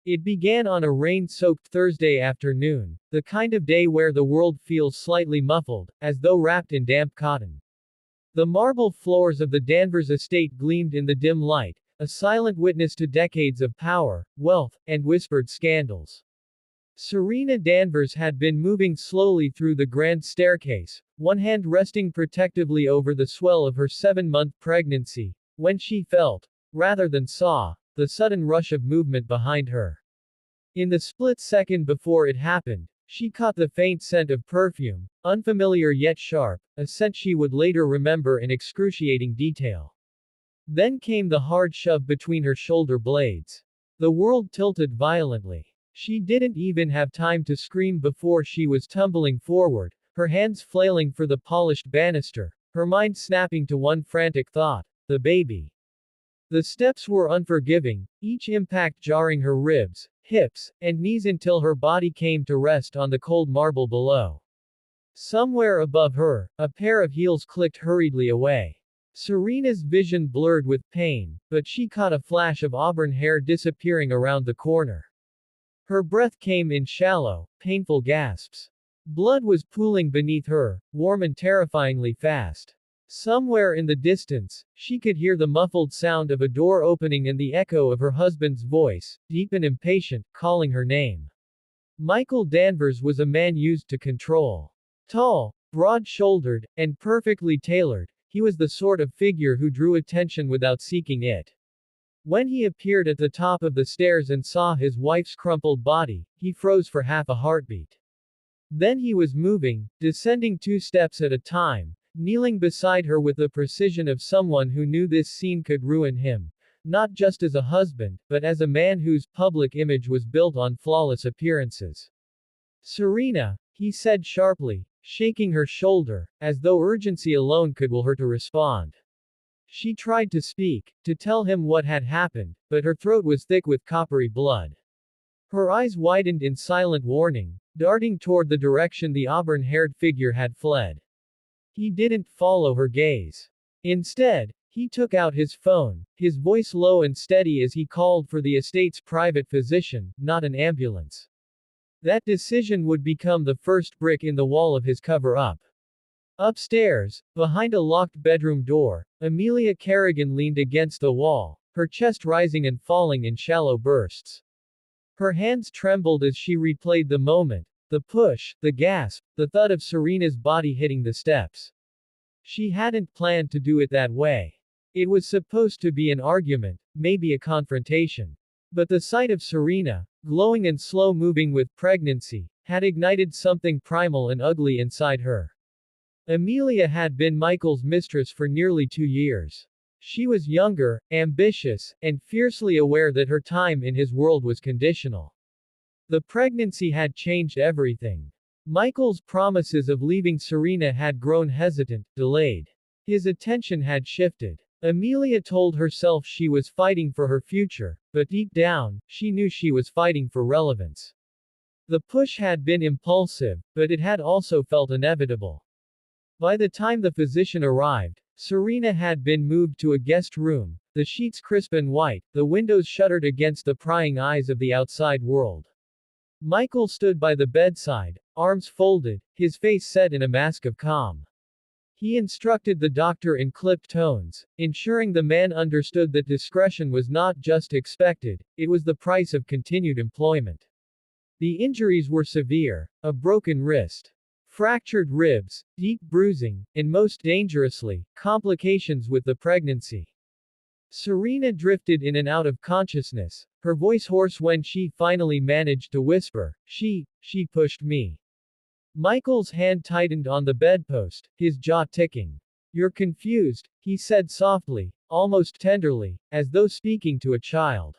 It began on a rain-soaked Thursday afternoon, the kind of day where the world feels slightly muffled, as though wrapped in damp cotton. The marble floors of the Danvers estate gleamed in the dim light, a silent witness to decades of power, wealth, and whispered scandals. Serena Danvers had been moving slowly through the grand staircase, one hand resting protectively over the swell of her 7-month pregnancy, when she felt, rather than saw, the sudden rush of movement behind her. In the split second before it happened, she caught the faint scent of perfume, unfamiliar yet sharp, a scent she would later remember in excruciating detail. Then came the hard shove between her shoulder blades. The world tilted violently. She didn't even have time to scream before she was tumbling forward, her hands flailing for the polished banister, her mind snapping to one frantic thought: the baby. The steps were unforgiving, each impact jarring her ribs, hips, and knees until her body came to rest on the cold marble below. Somewhere above her, a pair of heels clicked hurriedly away. Serena's vision blurred with pain, but she caught a flash of auburn hair disappearing around the corner. Her breath came in shallow, painful gasps. Blood was pooling beneath her, warm and terrifyingly fast. Somewhere in the distance, she could hear the muffled sound of a door opening and the echo of her husband's voice, deep and impatient, calling her name. Michael Danvers was a man used to control. Tall, broad-shouldered, and perfectly tailored, he was the sort of figure who drew attention without seeking it. When he appeared at the top of the stairs and saw his wife's crumpled body, he froze for half a heartbeat. Then he was moving, descending 2 steps at a time, kneeling beside her with the precision of someone who knew this scene could ruin him, not just as a husband, but as a man whose public image was built on flawless appearances. Serena, he said sharply, shaking her shoulder, as though urgency alone could will her to respond. She tried to speak, to tell him what had happened, but her throat was thick with coppery blood. Her eyes widened in silent warning, darting toward the direction the auburn-haired figure had fled. He didn't follow her gaze. Instead, he took out his phone, his voice low and steady as he called for the estate's private physician, not an ambulance. That decision would become the first brick in the wall of his cover-up. Upstairs, behind a locked bedroom door, Amelia Kerrigan leaned against the wall, her chest rising and falling in shallow bursts. Her hands trembled as she replayed the moment, the push, the gasp, the thud of Serena's body hitting the steps. She hadn't planned to do it that way. It was supposed to be an argument, maybe a confrontation. But the sight of Serena, glowing and slow-moving with pregnancy, had ignited something primal and ugly inside her. Amelia had been Michael's mistress for nearly 2 years. She was younger, ambitious, and fiercely aware that her time in his world was conditional. The pregnancy had changed everything. Michael's promises of leaving Serena had grown hesitant, delayed. His attention had shifted. Amelia told herself she was fighting for her future, but deep down, she knew she was fighting for relevance. The push had been impulsive, but it had also felt inevitable. By the time the physician arrived, Serena had been moved to a guest room, the sheets crisp and white, the windows shuttered against the prying eyes of the outside world. Michael stood by the bedside, arms folded, his face set in a mask of calm. He instructed the doctor in clipped tones, ensuring the man understood that discretion was not just expected, it was the price of continued employment. The injuries were severe: a broken wrist, fractured ribs, deep bruising, and most dangerously, complications with the pregnancy. Serena drifted in and out of consciousness, her voice hoarse when she finally managed to whisper, She pushed me. Michael's hand tightened on the bedpost, his jaw ticking. You're confused, he said softly, almost tenderly, as though speaking to a child.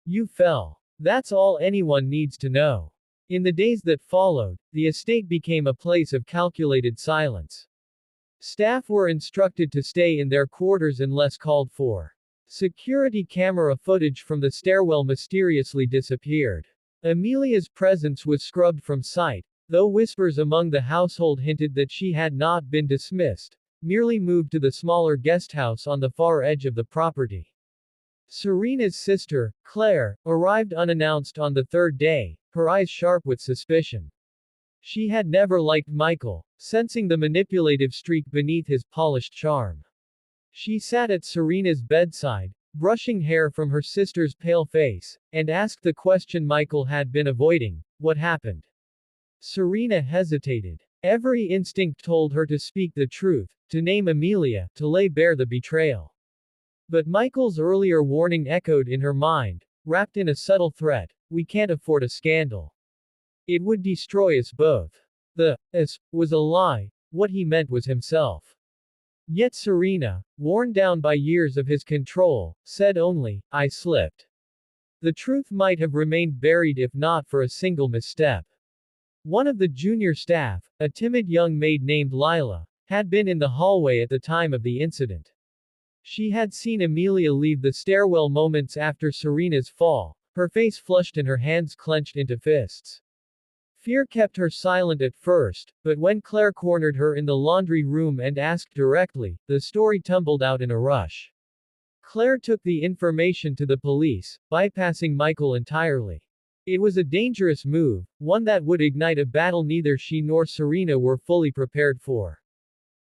You fell. That's all anyone needs to know. In the days that followed, the estate became a place of calculated silence. Staff were instructed to stay in their quarters unless called for. Security camera footage from the stairwell mysteriously disappeared. Amelia's presence was scrubbed from sight, though whispers among the household hinted that she had not been dismissed, merely moved to the smaller guesthouse on the far edge of the property. Serena's sister, Claire, arrived unannounced on the third day, her eyes sharp with suspicion. She had never liked Michael, sensing the manipulative streak beneath his polished charm. She sat at Serena's bedside, brushing hair from her sister's pale face, and asked the question Michael had been avoiding: what happened? Serena hesitated. Every instinct told her to speak the truth, to name Amelia, to lay bare the betrayal. But Michael's earlier warning echoed in her mind, wrapped in a subtle threat: we can't afford a scandal. It would destroy us both. The us was a lie, what he meant was himself. Yet Serena, worn down by years of his control, said only, I slipped. The truth might have remained buried if not for a single misstep. One of the junior staff, a timid young maid named Lila, had been in the hallway at the time of the incident. She had seen Amelia leave the stairwell moments after Serena's fall, her face flushed and her hands clenched into fists. Fear kept her silent at first, but when Claire cornered her in the laundry room and asked directly, the story tumbled out in a rush. Claire took the information to the police, bypassing Michael entirely. It was a dangerous move, one that would ignite a battle neither she nor Serena were fully prepared for.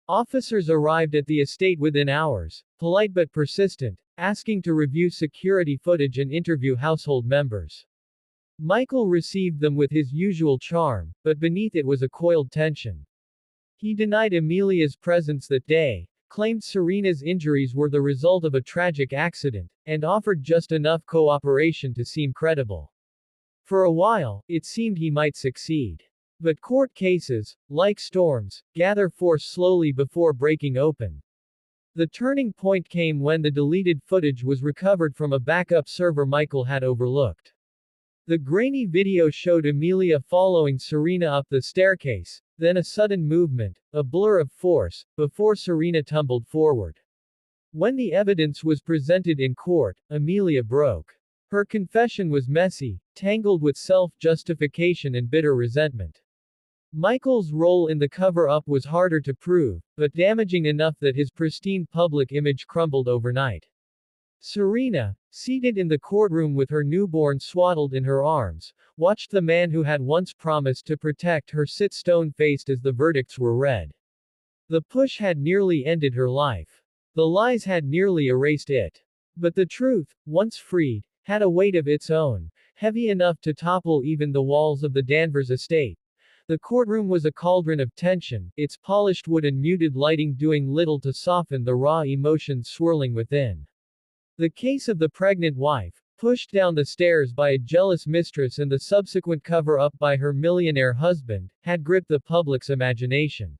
Officers arrived at the estate within hours, polite but persistent, asking to review security footage and interview household members. Michael received them with his usual charm, but beneath it was a coiled tension. He denied Amelia's presence that day, claimed Serena's injuries were the result of a tragic accident, and offered just enough cooperation to seem credible. For a while, it seemed he might succeed. But court cases, like storms, gather force slowly before breaking open. The turning point came when the deleted footage was recovered from a backup server Michael had overlooked. The grainy video showed Amelia following Serena up the staircase, then a sudden movement, a blur of force, before Serena tumbled forward. When the evidence was presented in court, Amelia broke. Her confession was messy, tangled with self-justification and bitter resentment. Michael's role in the cover-up was harder to prove, but damaging enough that his pristine public image crumbled overnight. Serena, seated in the courtroom with her newborn swaddled in her arms, watched the man who had once promised to protect her sit stone-faced as the verdicts were read. The push had nearly ended her life. The lies had nearly erased it. But the truth, once freed, had a weight of its own, heavy enough to topple even the walls of the Danvers estate. The courtroom was a cauldron of tension, its polished wood and muted lighting doing little to soften the raw emotions swirling within. The case of the pregnant wife, pushed down the stairs by a jealous mistress and the subsequent cover-up by her millionaire husband, had gripped the public's imagination.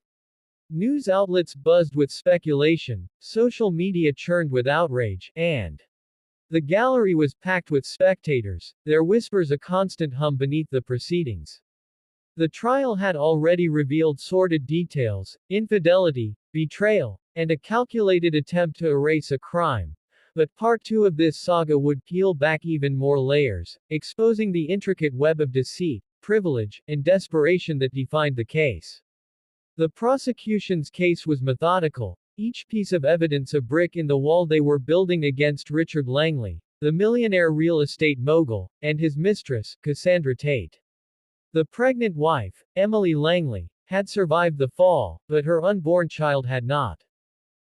News outlets buzzed with speculation, social media churned with outrage, and the gallery was packed with spectators, their whispers a constant hum beneath the proceedings. The trial had already revealed sordid details, infidelity, betrayal, and a calculated attempt to erase a crime. But part 2 of this saga would peel back even more layers, exposing the intricate web of deceit, privilege, and desperation that defined the case. The prosecution's case was methodical, each piece of evidence a brick in the wall they were building against Richard Langley, the millionaire real estate mogul, and his mistress, Cassandra Tate. The pregnant wife, Emily Langley, had survived the fall, but her unborn child had not.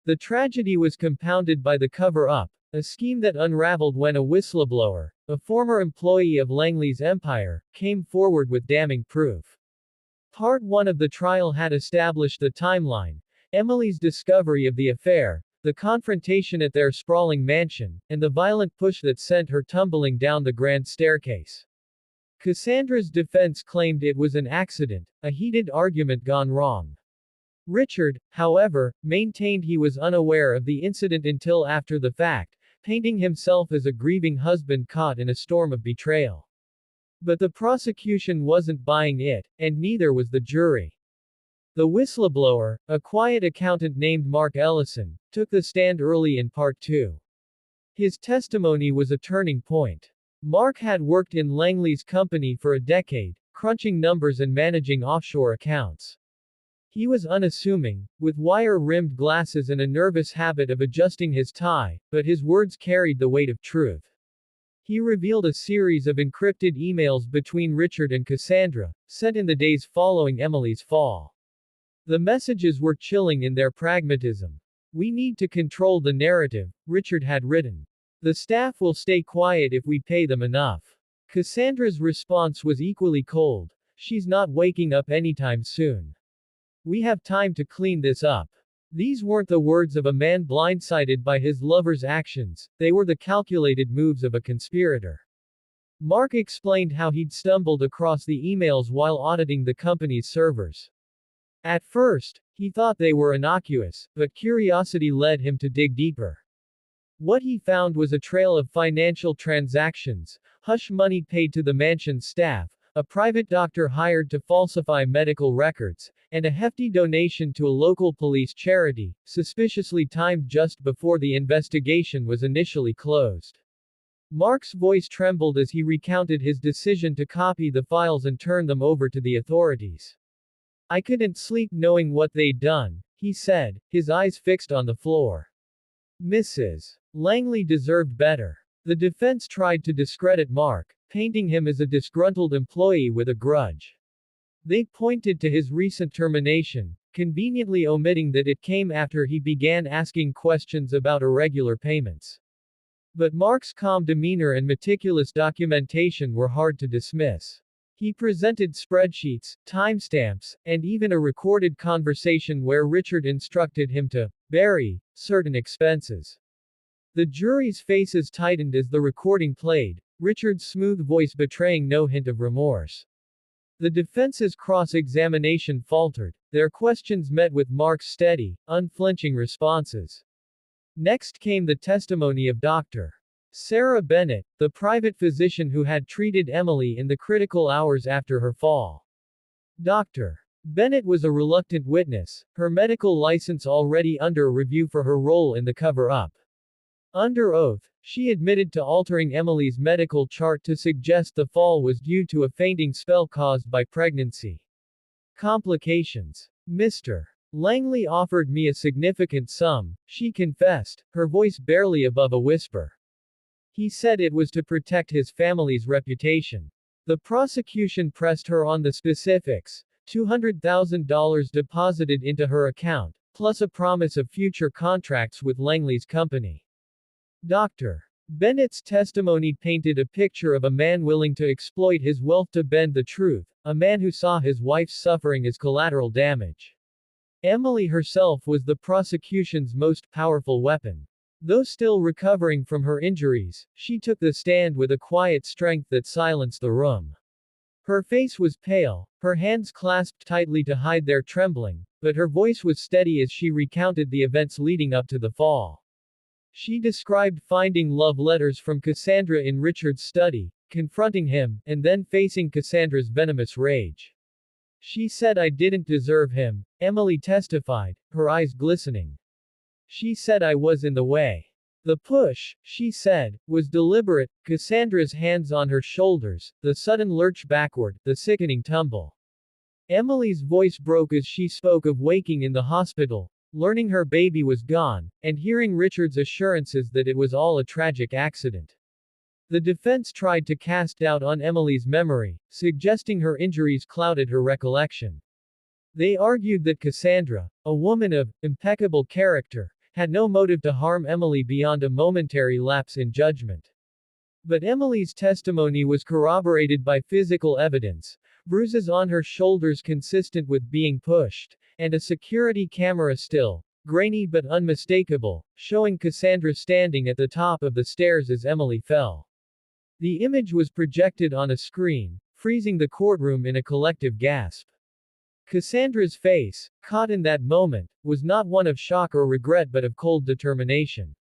The tragedy was compounded by the cover-up, a scheme that unraveled when a whistleblower, a former employee of Langley's empire, came forward with damning proof. Part 1 of the trial had established the timeline: Emily's discovery of the affair, the confrontation at their sprawling mansion, and the violent push that sent her tumbling down the grand staircase. Cassandra's defense claimed it was an accident, a heated argument gone wrong. Richard, however, maintained he was unaware of the incident until after the fact, painting himself as a grieving husband caught in a storm of betrayal. But the prosecution wasn't buying it, and neither was the jury. The whistleblower, a quiet accountant named Mark Ellison, took the stand early in Part 2. His testimony was a turning point. Mark had worked in Langley's company for a decade, crunching numbers and managing offshore accounts. He was unassuming, with wire-rimmed glasses and a nervous habit of adjusting his tie, but his words carried the weight of truth. He revealed a series of encrypted emails between Richard and Cassandra, sent in the days following Emily's fall. The messages were chilling in their pragmatism. "We need to control the narrative," Richard had written. "The staff will stay quiet if we pay them enough." Cassandra's response was equally cold. "She's not waking up anytime soon. We have time to clean this up." These weren't the words of a man blindsided by his lover's actions, they were the calculated moves of a conspirator. Mark explained how he'd stumbled across the emails while auditing the company's servers. At first, he thought they were innocuous, but curiosity led him to dig deeper. What he found was a trail of financial transactions, hush money paid to the mansion's staff, a private doctor hired to falsify medical records, and a hefty donation to a local police charity, suspiciously timed just before the investigation was initially closed. Mark's voice trembled as he recounted his decision to copy the files and turn them over to the authorities. "I couldn't sleep knowing what they'd done," he said, his eyes fixed on the floor. Mrs. Langley deserved better. The defense tried to discredit Mark, painting him as a disgruntled employee with a grudge. They pointed to his recent termination, conveniently omitting that it came after he began asking questions about irregular payments. But Mark's calm demeanor and meticulous documentation were hard to dismiss. He presented spreadsheets, timestamps, and even a recorded conversation where Richard instructed him to bury certain expenses. The jury's faces tightened as the recording played, Richard's smooth voice betraying no hint of remorse. The defense's cross-examination faltered, their questions met with Mark's steady, unflinching responses. Next came the testimony of Dr. Sarah Bennett, the private physician who had treated Emily in the critical hours after her fall. Dr. Bennett was a reluctant witness, her medical license already under review for her role in the cover-up. Under oath, she admitted to altering Emily's medical chart to suggest the fall was due to a fainting spell caused by pregnancy complications. Mr. Langley offered me a significant sum, she confessed, her voice barely above a whisper. He said it was to protect his family's reputation. The prosecution pressed her on the specifics, $200,000 deposited into her account, plus a promise of future contracts with Langley's company. Dr. Bennett's testimony painted a picture of a man willing to exploit his wealth to bend the truth, a man who saw his wife's suffering as collateral damage. Emily herself was the prosecution's most powerful weapon. Though still recovering from her injuries, she took the stand with a quiet strength that silenced the room. Her face was pale, her hands clasped tightly to hide their trembling, but her voice was steady as she recounted the events leading up to the fall. She described finding love letters from Cassandra in Richard's study, confronting him, and then facing Cassandra's venomous rage. She said, "I didn't deserve him," Emily testified, her eyes glistening. "She said I was in the way. The push," she said, "was deliberate." Cassandra's hands on her shoulders, the sudden lurch backward, the sickening tumble. Emily's voice broke as she spoke of waking in the hospital, learning her baby was gone, and hearing Richard's assurances that it was all a tragic accident. The defense tried to cast doubt on Emily's memory, suggesting her injuries clouded her recollection. They argued that Cassandra, a woman of impeccable character, had no motive to harm Emily beyond a momentary lapse in judgment. But Emily's testimony was corroborated by physical evidence, bruises on her shoulders consistent with being pushed, and a security camera still, grainy but unmistakable, showing Cassandra standing at the top of the stairs as Emily fell. The image was projected on a screen, freezing the courtroom in a collective gasp. Cassandra's face, caught in that moment, was not one of shock or regret but of cold determination.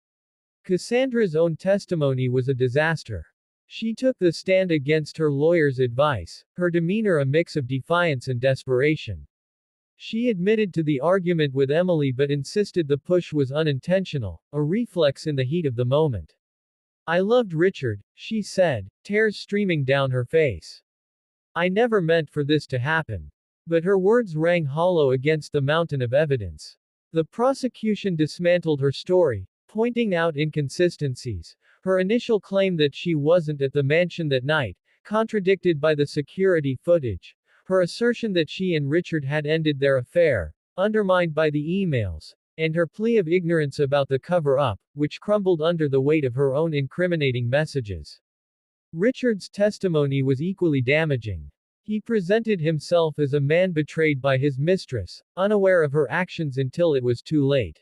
Cassandra's own testimony was a disaster. She took the stand against her lawyer's advice, her demeanor a mix of defiance and desperation. She admitted to the argument with Emily but insisted the push was unintentional, a reflex in the heat of the moment. "I loved Richard," she said, tears streaming down her face. "I never meant for this to happen. But her words rang hollow against the mountain of evidence. The prosecution dismantled her story, pointing out inconsistencies. Her initial claim that she wasn't at the mansion that night, contradicted by the security footage. Her assertion that she and Richard had ended their affair, undermined by the emails. And her plea of ignorance about the cover-up, which crumbled under the weight of her own incriminating messages. Richard's testimony was equally damaging. He presented himself as a man betrayed by his mistress, unaware of her actions until it was too late.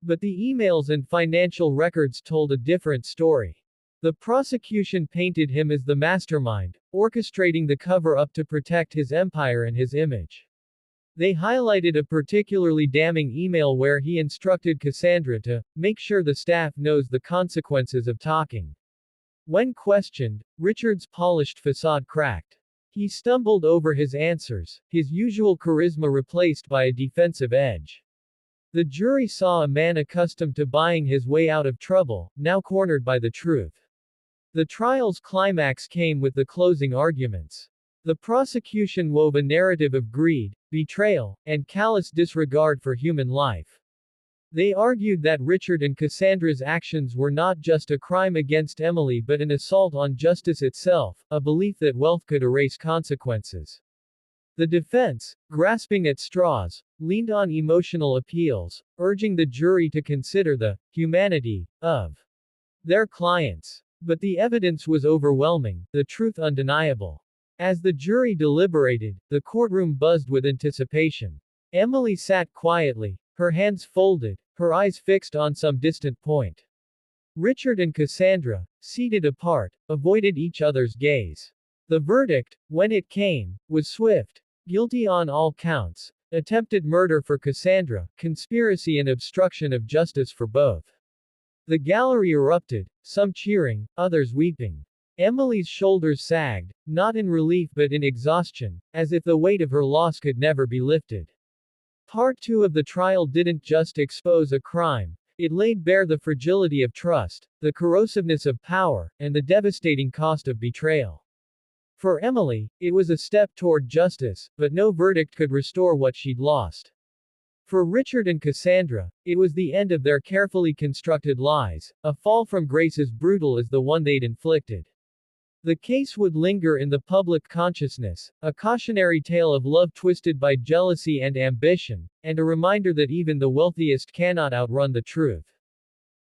But the emails and financial records told a different story. The prosecution painted him as the mastermind, orchestrating the cover-up to protect his empire and his image. They highlighted a particularly damning email where he instructed Cassandra to make sure the staff knows the consequences of talking. When questioned, Richard's polished facade cracked. He stumbled over his answers, his usual charisma replaced by a defensive edge. The jury saw a man accustomed to buying his way out of trouble, now cornered by the truth. The trial's climax came with the closing arguments. The prosecution wove a narrative of greed, betrayal, and callous disregard for human life. They argued that Richard and Cassandra's actions were not just a crime against Emily but an assault on justice itself, a belief that wealth could erase consequences. The defense, grasping at straws, leaned on emotional appeals, urging the jury to consider the humanity of their clients. But the evidence was overwhelming, the truth undeniable. As the jury deliberated, the courtroom buzzed with anticipation. Emily sat quietly, her hands folded, her eyes fixed on some distant point. Richard and Cassandra, seated apart, avoided each other's gaze. The verdict, when it came, was swift. Guilty on all counts. Attempted murder for Cassandra, conspiracy and obstruction of justice for both. The gallery erupted, some cheering, others weeping. Emily's shoulders sagged, not in relief but in exhaustion, as if the weight of her loss could never be lifted. Part 2 of the trial didn't just expose a crime, it laid bare the fragility of trust, the corrosiveness of power, and the devastating cost of betrayal. For Emily, it was a step toward justice, but no verdict could restore what she'd lost. For Richard and Cassandra, it was the end of their carefully constructed lies, a fall from grace as brutal as the one they'd inflicted. The case would linger in the public consciousness, a cautionary tale of love twisted by jealousy and ambition, and a reminder that even the wealthiest cannot outrun the truth.